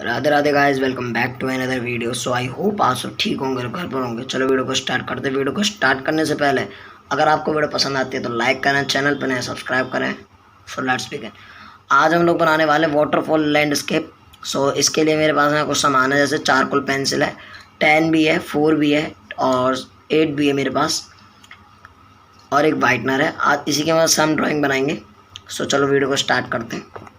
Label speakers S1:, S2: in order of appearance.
S1: Radhe Radhe guys, welcome back to another video. So I hope आप सब ठीक होंगे और घर पर होंगे। चलो वीडियो को स्टार्ट करते हैं। वीडियो को स्टार्ट करने से पहले अगर आपको वीडियो पसंद आती है तो लाइक करें, चैनल पर नए सब्सक्राइब करें। So let's begin. आज हम लोग बनाने वाले वाटरफॉल लैंडस्केप। सो इसके लिए मेरे पास में कुछ सामान है, जैसे चारकोल पेंसिल है, 10 भी है, 4 भी है और 8 भी है मेरे पास, और एक वाइटनर है। आज इसी के बाद से हम ड्राइंग बनाएंगे। सो चलो वीडियो को स्टार्ट करते हैं।